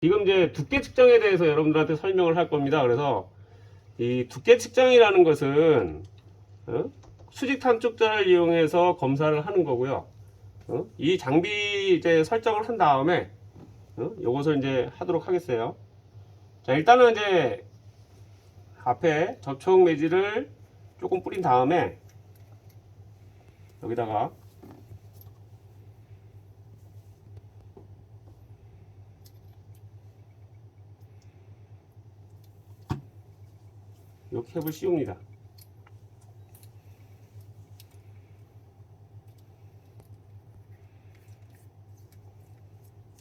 지금 이제 두께 측정에 대해서 여러분들한테 설명을 할 겁니다. 그래서 이 두께 측정이라는 것은 수직 탄축자를 이용해서 검사를 하는 거고요. 이 장비 이제 설정을 한 다음에 요것을 이제 하도록 하겠어요. 자, 일단은 이제 앞에 접촉 매질을 조금 뿌린 다음에 여기다가 요 캡을 씌웁니다.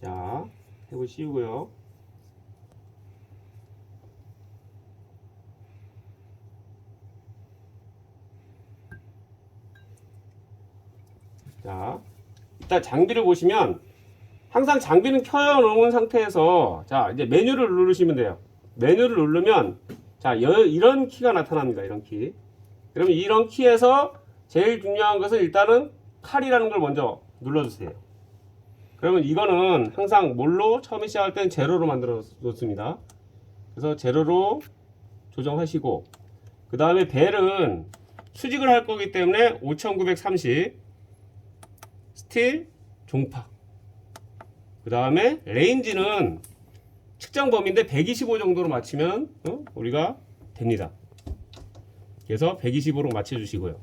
자, 캡을 씌우고요. 자, 일단 장비를 보시면 항상 장비는 켜 놓은 상태에서 자, 이제 메뉴를 누르시면 돼요. 메뉴를 누르면 자, 이런 키가 나타납니다. 이런 키. 그러면 이런 키에서 제일 중요한 것은 일단은 칼이라는 걸 먼저 눌러주세요. 그러면 이거는 항상 뭘로 처음에 시작할 때는 제로로 만들어 놓습니다. 그래서 제로로 조정하시고 그 다음에 벨은 수직을 할 거기 때문에 5930 스틸 종파 그 다음에 레인지는 측정 범위인데 125 정도로 맞추면 우리가 됩니다. 그래서 125로 맞춰 주시고요.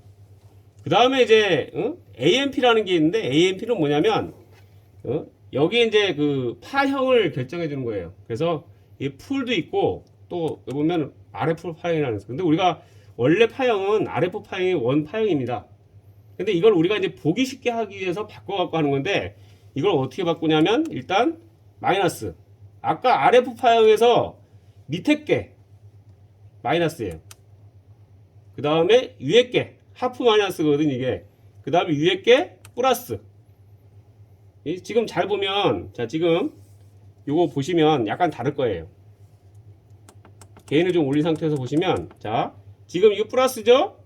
그 다음에 이제 AMP라는 게 있는데 AMP는 뭐냐면 여기에 이제 그 파형을 결정해 주는 거예요. 그래서 이 풀도 있고 또 보면 RF 파형이라는 거. 근데 우리가 원래 파형은 RF 파형이 원 파형입니다. 근데 이걸 우리가 이제 보기 쉽게 하기 위해서 바꿔 갖고 하는 건데 이걸 어떻게 바꾸냐면 일단 마이너스. 아까 RF 파형에서 밑에 게 마이너스예요. 그 다음에 위에 게 하프 마이너스거든 이게. 그 다음에 위에 게 플러스. 지금 잘 보면 자 지금 요거 보시면 약간 다를 거예요. 게인을 좀 올린 상태에서 보시면 자 지금 이거 플러스죠?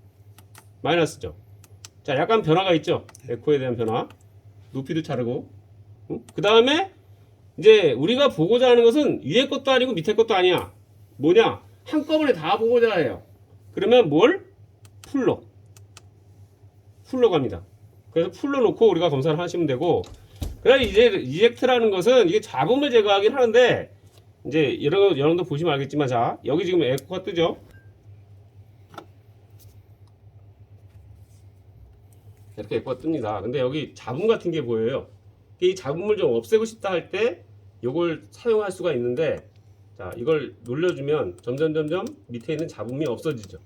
마이너스죠? 자 약간 변화가 있죠? 에코에 대한 변화. 높이도 자르고 그 다음에 이제 우리가 보고자 하는 것은 위에 것도 아니고 밑에 것도 아니야. 뭐냐? 한꺼번에 다 보고자 해요. 그러면 뭘? 풀로 갑니다. 그래서 풀로 놓고 우리가 검사를 하시면 되고 그래서 이제 리젝트라는 것은 이게 잡음을 제거하긴 하는데 이제 여러분도 보시면 알겠지만 자 여기 지금 에코가 뜨죠? 이렇게 에코가 뜹니다. 근데 여기 잡음 같은 게 보여요. 이 잡음을 좀 없애고 싶다 할 때 이걸 사용할 수가 있는데 자 이걸 눌러주면 점점 밑에 있는 잡음이 없어지죠.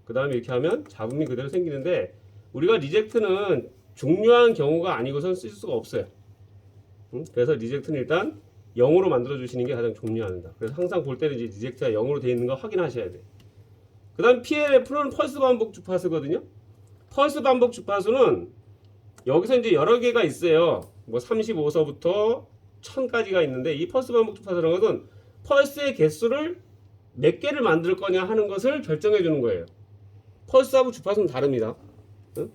그 다음에 이렇게 하면 잡음이 그대로 생기는데 우리가 리젝트는 중요한 경우가 아니고선 쓸 수가 없어요. 그래서 리젝트는 일단 0으로 만들어 주시는 게 가장 중요합니다. 그래서 항상 볼 때는 이제 리젝트가 0으로 되어 있는 거 확인하셔야 돼요. 그 다음 PLF는 펄스 반복 주파수거든요. 펄스 반복 주파수는 여기서 이제 여러 개가 있어요. 뭐 35서부터 1000까지가 있는데 이 펄스 반복 주파수라는 것은 펄스의 개수를 몇 개를 만들 거냐 하는 것을 결정해 주는 거예요. 펄스하고 주파수는 다릅니다.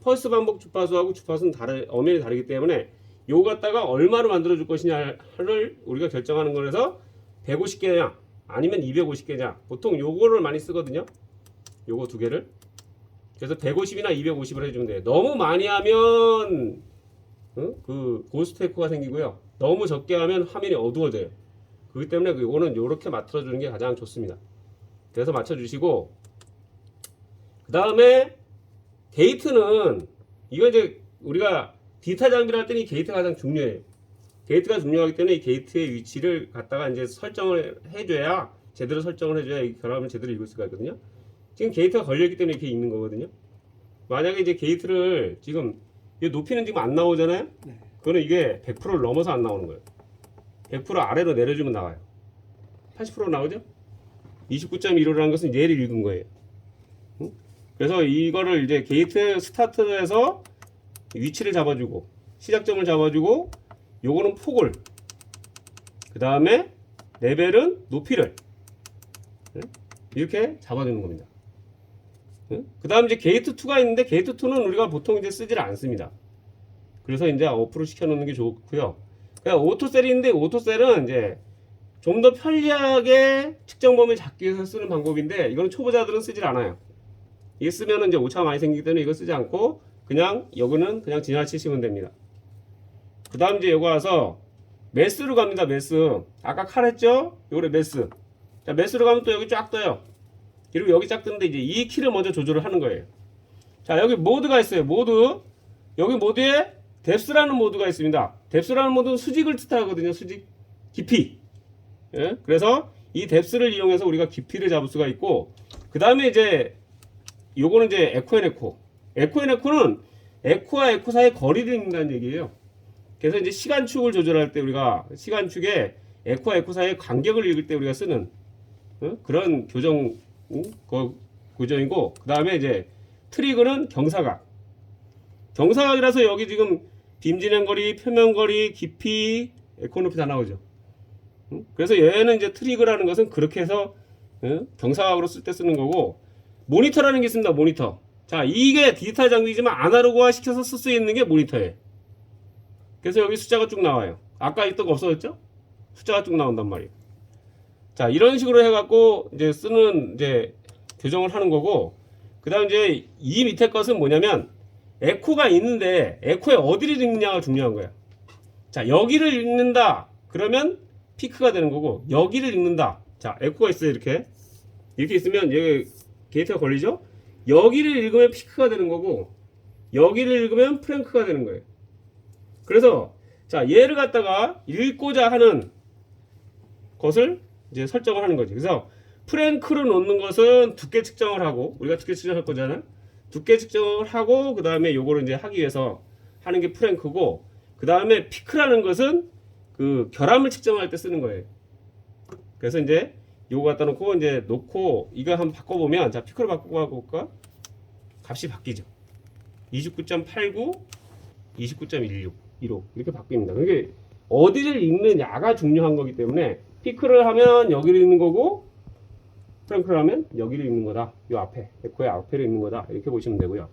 펄스 반복 주파수하고 주파수는 엄연히 다르기 때문에 요거 갖다가 얼마로 만들어 줄 것이냐를 우리가 결정하는 거라서 150개냐 아니면 250개냐 보통 요거를 많이 쓰거든요. 요거 두 개를. 그래서 150이나 250을 해주면 돼요. 너무 많이 하면 그 고스트 에코가 생기고요. 너무 적게 하면 화면이 어두워져요. 그렇기 때문에 요거는 요렇게 맞춰주는 게 가장 좋습니다. 그래서 맞춰주시고 그 다음에 게이트는 이거 이제 우리가 디지털 장비를 할 때는 이 게이트가 가장 중요해요. 게이트가 중요하기 때문에 이 게이트의 위치를 갖다가 이제 설정을 해줘야 제대로 설정을 해줘야 이 결함을 제대로 읽을 수가 있거든요. 지금 게이트가 걸려있기 때문에 이렇게 있는 거거든요. 만약에 이제 게이트를 지금 이 높이는 지금 안 나오잖아요. 네. 그거는 이게 100%를 넘어서 안 나오는 거예요. 100% 아래로 내려주면 나와요. 80% 나오죠? 29.15라는 것은 얘를 읽은 거예요. 그래서 이거를 이제 게이트 스타트에서 위치를 잡아주고 시작점을 잡아주고 요거는 폭을 그 다음에 레벨은 높이를 이렇게 잡아주는 겁니다. 그 다음 이제 게이트 2가 있는데 게이트 2는 우리가 보통 이제 쓰지를 않습니다. 그래서 이제 어프로 시켜 놓는 게 좋고요. 그냥 오토셀이 있는데 오토셀은 이제 좀 더 편리하게 측정 범위를 잡기 위해서 쓰는 방법인데 이거는 초보자들은 쓰질 않아요. 이게 쓰면은 이제 오차가 많이 생기기 때문에 이거 쓰지 않고 그냥 여기는 그냥 지나치시면 됩니다. 그 다음 이제 여기 와서 매스로 갑니다. 매스. 아까 칼 했죠? 요거를 매스. 자, 매스로 가면 또 여기 쫙 떠요. 그리고 여기 쫙 뜨는데 이제 이 키를 먼저 조절을 하는 거예요. 자, 여기 모드가 있어요. 모드. 여기 모드에 뎁스라는 모드가 있습니다. 뎁스라는 모드는 수직을 뜻하거든요. 수직. 깊이. 예? 그래서 이 뎁스를 이용해서 우리가 깊이를 잡을 수가 있고, 그 다음에 이제 요거는 이제 에코 앤 에코. 에코 앤 에코는 에코와 에코 사이의 거리를 읽는다는 얘기예요. 그래서 이제 시간축을 조절할 때 우리가 시간축에 에코와 에코 사이의 간격을 읽을 때 우리가 쓰는 그런 교정이고, 그 다음에 이제 트리거는 경사각. 경사각이라서 여기 지금 빔 진행거리, 표면거리, 깊이, 에코 높이 다 나오죠. 그래서 얘는 이제 트리거라는 것은 그렇게 해서 경사각으로 쓸 때 쓰는 거고, 모니터라는 게 있습니다. 모니터. 자, 이게 디지털 장비지만 아날로그화 시켜서 쓸 수 있는 게 모니터예요. 그래서 여기 숫자가 쭉 나와요. 아까 있던 거 없어졌죠? 숫자가 쭉 나온단 말이에요. 자, 이런 식으로 해갖고 이제 쓰는 이제 교정을 하는 거고, 그 다음 이제 이 밑에 것은 뭐냐면 에코가 있는데 에코에 어디를 읽느냐가 중요한 거야. 자, 여기를 읽는다. 그러면 피크가 되는 거고, 여기를 읽는다. 자, 에코가 있어요. 이렇게 있으면 여기 게이트가 걸리죠? 여기를 읽으면 피크가 되는 거고, 여기를 읽으면 프랭크가 되는 거예요. 그래서 자, 얘를 갖다가 읽고자 하는 것을 이제 설정을 하는 거지. 그래서 프랭크로 놓는 것은 두께 측정을 하고, 우리가 두께 측정할 거잖아. 두께 측정을 하고, 그 다음에 요거를 이제 하기 위해서 하는 게 프랭크고, 그 다음에 피크라는 것은 그 결함을 측정할 때 쓰는 거예요. 그래서 이제 요거 갖다 놓고 이제 놓고 이거 한번 바꿔보면, 자, 피크로 바꿔볼까? 값이 바뀌죠. 29.89, 29.16, 15 이렇게 바뀝니다. 그게 어디를 읽느냐가 중요한 거기 때문에 피크를 하면 여기를 읽는 거고, 프랭크를 하면 여기를 읽는 거다. 요 앞에, 에코의 앞에를 읽는 거다. 이렇게 보시면 되고요.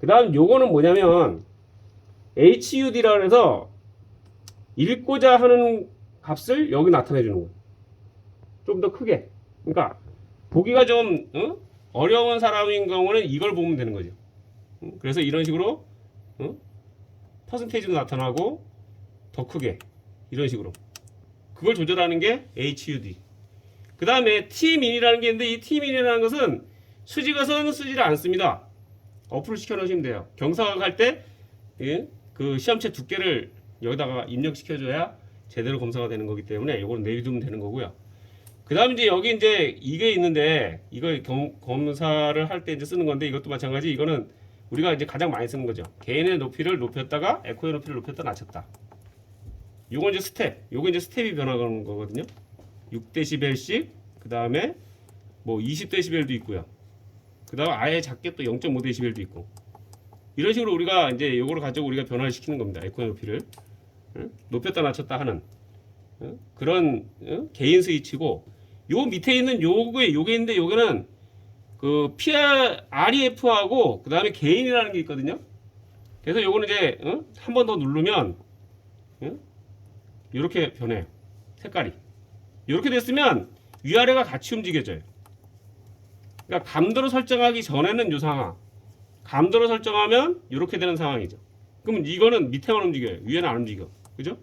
그 다음 요거는 뭐냐면 HUD라 해서 읽고자 하는 값을 여기 나타내 주는 거예요. 좀 더 크게. 그러니까 보기가 좀 어려운 사람인 경우는 이걸 보면 되는 거죠. 그래서 이런 식으로 퍼센테이지도 나타나고 더 크게 이런 식으로 그걸 조절하는 게 HUD. 그 다음에 T민이라는 게 있는데, 이 T민이라는 것은 수직어선 쓰지를 않습니다. 어플을 시켜 놓으시면 돼요. 경사각 할 때 그 시험체 두께를 여기다가 입력시켜줘야 제대로 검사가 되는 거기 때문에 이거는 내비두면 되는 거고요. 그 다음 이제 여기 이제 이게 있는데, 이걸 검사를 할 때 이제 쓰는 건데, 이것도 마찬가지. 이거는 우리가 이제 가장 많이 쓰는 거죠. 개인의 높이를 높였다가 에코의 높이를 높였다 낮췄다. 요건 이제 스텝. 요거 이제 스텝이 변화하는 거거든요. 6dB씩, 그 다음에 뭐 20dB도 있고요. 그 다음 아예 작게 또 0.5dB도 있고. 이런 식으로 우리가 이제 요거를 가지고 우리가 변화를 시키는 겁니다. 에코의 높이를 높였다 낮췄다 하는 그런 개인 스위치고, 요 밑에 있는 요게 있는데, 요게는 그 REF하고 그 다음에 개인이라는 게 있거든요. 그래서 요거는 이제 한 번 더 누르면 이렇게 변해요. 색깔이 이렇게 됐으면 위아래가 같이 움직여져요. 그러니까 감도로 설정하기 전에는 요 상황, 감도로 설정하면 이렇게 되는 상황이죠. 그러면 이거는 밑에만 움직여요. 위에는 안 움직여. 그죠?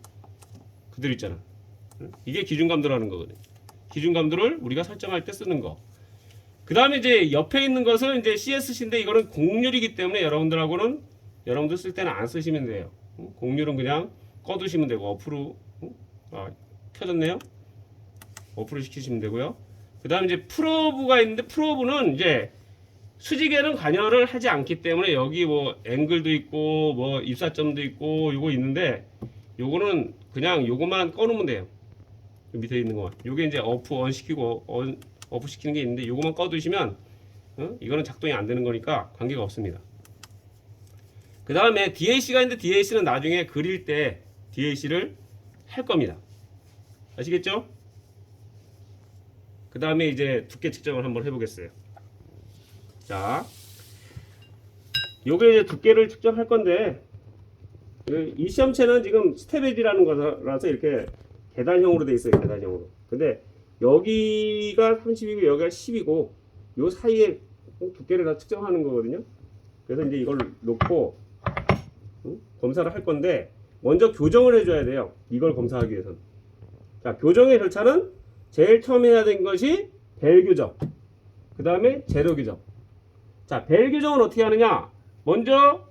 그대로 있잖아. 이게 기준감도라는 거거든요. 기준감도를 우리가 설정할 때 쓰는 거. 그 다음에 이제 옆에 있는 것은 이제 CSC인데, 이거는 곡률이기 때문에 여러분들 쓸 때는 안 쓰시면 돼요. 곡률은 그냥 꺼두시면 되고, 어프로 켜졌네요. 어프로 시키시면 되고요. 그 다음에 이제 프로브가 있는데, 프로브는 이제 수직에는 관여를 하지 않기 때문에 여기 뭐 앵글도 있고 뭐 입사점도 있고 요거 있는데, 요거는 그냥 요거만 꺼놓으면 돼요. 밑에 있는 거. 요게 이제 어프 온 시키고 어프 시키는 게 있는데, 요거만 꺼두시면 이거는 작동이 안 되는 거니까 관계가 없습니다. 그 다음에 DAC가 있는데, DAC는 나중에 그릴 때 DAC를 할 겁니다. 아시겠죠? 그 다음에 이제 두께 측정을 한번 해보겠어요. 자, 요게 이제 두께를 측정할 건데, 이 시험체는 지금 스텝 에디라는 거라서 이렇게 계단형으로 돼 있어요. 계단형으로. 근데 여기가 30이고 여기가 10이고 요 사이에 두께를 다 측정하는 거거든요. 그래서 이제 이걸 놓고 검사를 할 건데 먼저 교정을 해줘야 돼요. 이걸 검사하기 위해서는. 자, 교정의 절차는 제일 처음 해야 되는 것이 벨 교정, 그 다음에 재료 교정. 자, 벨 교정은 어떻게 하느냐? 먼저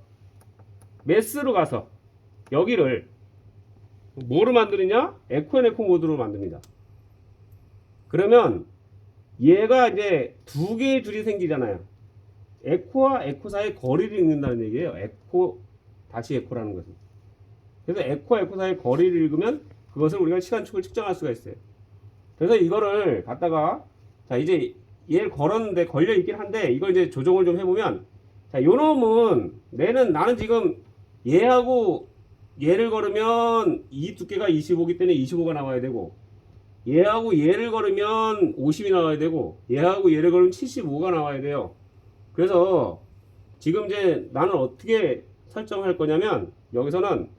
메스로 가서 여기를 뭐로 만드느냐? 에코 앤 에코 모드로 만듭니다. 그러면 얘가 이제 두 개의 줄이 생기잖아요. 에코와 에코 사이의 거리를 읽는다는 얘기예요. 에코 다시 에코라는 것은. 그래서 에코와 에코 사이의 거리를 읽으면 그것을 우리가 시간축을 측정할 수가 있어요. 그래서 이거를 갖다가 자 이제 얘를 걸었는데 걸려 있긴 한데 이걸 이제 조정을 좀 해보면 자 요놈은 나는 지금 얘하고 얘를 걸으면 이 두께가 25기 때문에 25가 나와야 되고 얘하고 얘를 걸으면 50이 나와야 되고 얘하고 얘를 걸으면 75가 나와야 돼요. 그래서 지금 이제 나는 어떻게 설정할 거냐면 여기서는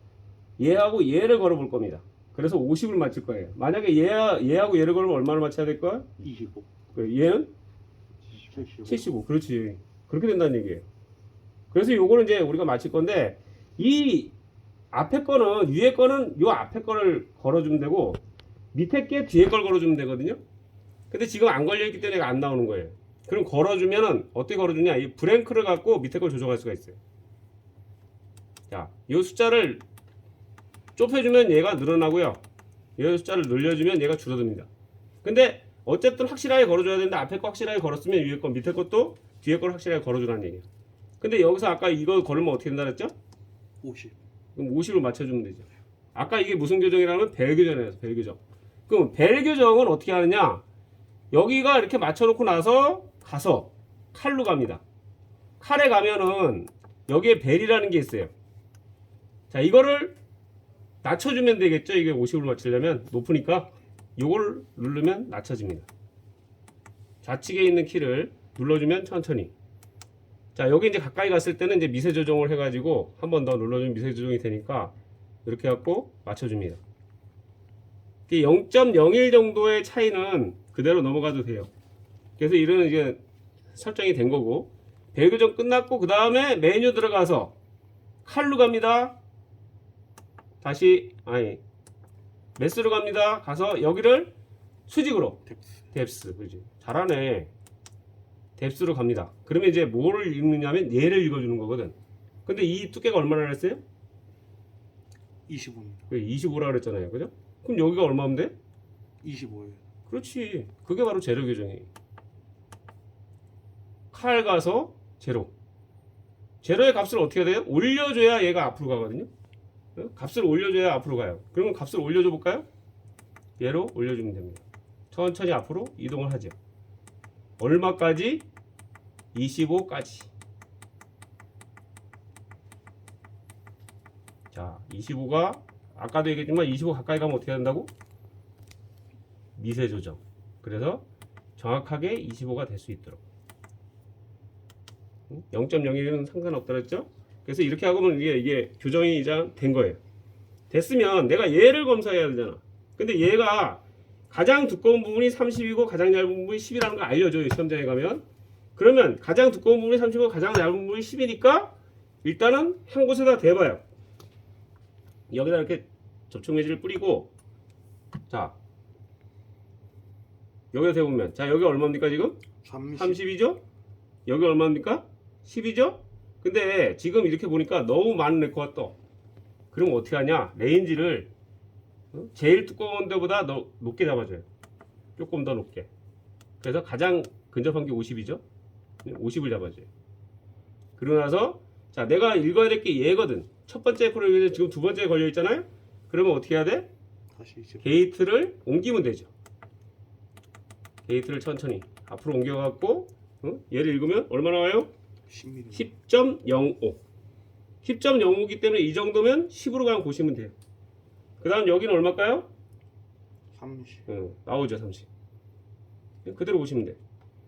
얘하고 얘를 걸어 볼 겁니다. 그래서 50을 맞출 거예요. 만약에 얘하고 얘를 걸으면 얼마를 맞춰야 될까? 25. 얘는 75. 그렇지. 그렇게 된다는 얘기예요. 그래서 요거는 이제 우리가 맞출 건데 이 앞에 거는 위에 거는 요 앞에 거를 걸어주면 되고 밑에 게 뒤에 걸 걸어주면 되거든요. 근데 지금 안 걸려있기 때문에 안 나오는 거예요. 그럼 걸어주면은 어떻게 걸어주냐? 이 브랭크를 갖고 밑에 걸 조정할 수가 있어요. 자, 이 숫자를 좁혀주면 얘가 늘어나고요. 이 숫자를 늘려주면 얘가 줄어듭니다. 근데 어쨌든 확실하게 걸어줘야 되는데 앞에 거 확실하게 걸었으면 위에 거 밑에 것도 뒤에 걸 확실하게 걸어주라는 얘기예요. 근데 여기서 아까 이거 걸으면 어떻게 된다 그랬죠? 50. 그럼 50을 맞춰주면 되죠. 아까 이게 무슨 교정이라면 벨 교정이에요. 벨 교정. 그럼 벨 교정은 어떻게 하느냐? 여기가 이렇게 맞춰놓고 나서 가서 칼로 갑니다. 칼에 가면은 여기에 벨이라는 게 있어요. 자, 이거를 낮춰주면 되겠죠. 이게 50으로 맞추려면 높으니까 이걸 누르면 낮춰집니다. 좌측에 있는 키를 눌러주면 천천히. 자, 여기 이제 가까이 갔을 때는 이제 미세 조정을 해가지고 한 번 더 눌러주면 미세 조정이 되니까 이렇게 갖고 맞춰줍니다. 0.01 정도의 차이는 그대로 넘어가도 돼요. 그래서 이런 이제 설정이 된 거고 벨 교정 끝났고 그 다음에 메뉴 들어가서 칼로 갑니다. 다시 메스로 갑니다. 가서 여기를 수직으로 뎁스 그지 잘하네. 뎁스로 갑니다. 그러면 이제 뭐를 읽느냐면 얘를 읽어주는 거거든. 근데 이 두께가 얼마나 했어요? 25입니다. 25라 그랬잖아요. 그죠? 그럼 여기가 얼마면 돼? 25예요. 그렇지. 그게 바로 제로 교정이에요. 칼 가서 제로. 제로의 값을 어떻게 해야 돼요? 올려줘야 얘가 앞으로 가거든요. 값을 올려줘야 앞으로 가요. 그러면 값을 올려줘 볼까요? 얘로 올려주면 됩니다. 천천히 앞으로 이동을 하죠. 얼마까지? 25까지. 자, 25가 아까도 얘기했지만 25 가까이 가면 어떻게 한다고? 미세 조정. 그래서 정확하게 25가 될 수 있도록. 0.01은 상관없더랬죠? 그래서 이렇게 하고는 이게 교정이 이제 된 거예요. 됐으면 내가 얘를 검사해야 되잖아. 근데 얘가 가장 두꺼운 부분이 30이고 가장 얇은 부분이 10이라는 걸 알려줘요. 시험장에 가면. 그러면 가장 두꺼운 부분이 30이고 가장 얇은 부분이 10이니까 일단은 한 곳에다 대봐요. 여기다 이렇게 접촉매질을 뿌리고 자 여기다 대보면 자 여기 얼마입니까 지금? 30이죠? 여기 얼마입니까? 10이죠? 근데 지금 이렇게 보니까 너무 많은 에코가 떠. 그럼 어떻게 하냐? 레인지를 제일 두꺼운 데보다 높게 잡아줘요. 조금 더 높게. 그래서 가장 근접한 게 50이죠? 50을 잡아줘요. 그러고 나서 자 내가 읽어야 될 게 얘거든. 첫 번째 에코를 위해서 지금 두 번째에 걸려 있잖아요? 그러면 어떻게 해야 돼? 다시 이제 게이트를 옮기면 되죠. 게이트를 천천히 앞으로 옮겨갖고 얘를 읽으면 얼마 나와요? 10mm. 10.05 10.05기 때문에 이 정도면 10으로 그냥 보시면 돼요. 그 다음 여기는 얼마일까요? 30. 나오죠 30. 그대로 보시면 돼요.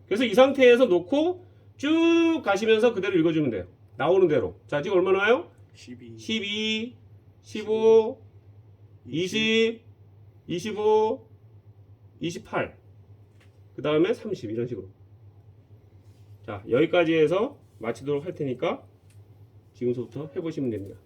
그래서 이 상태에서 놓고 쭉 가시면서 그대로 읽어주면 돼요. 나오는 대로. 자 지금 얼마 나와요? 12. 12 15 20 25, 28, 그 다음에 30 이런 식으로. 자, 여기까지 해서 마치도록 할 테니까 지금부터 해보시면 됩니다.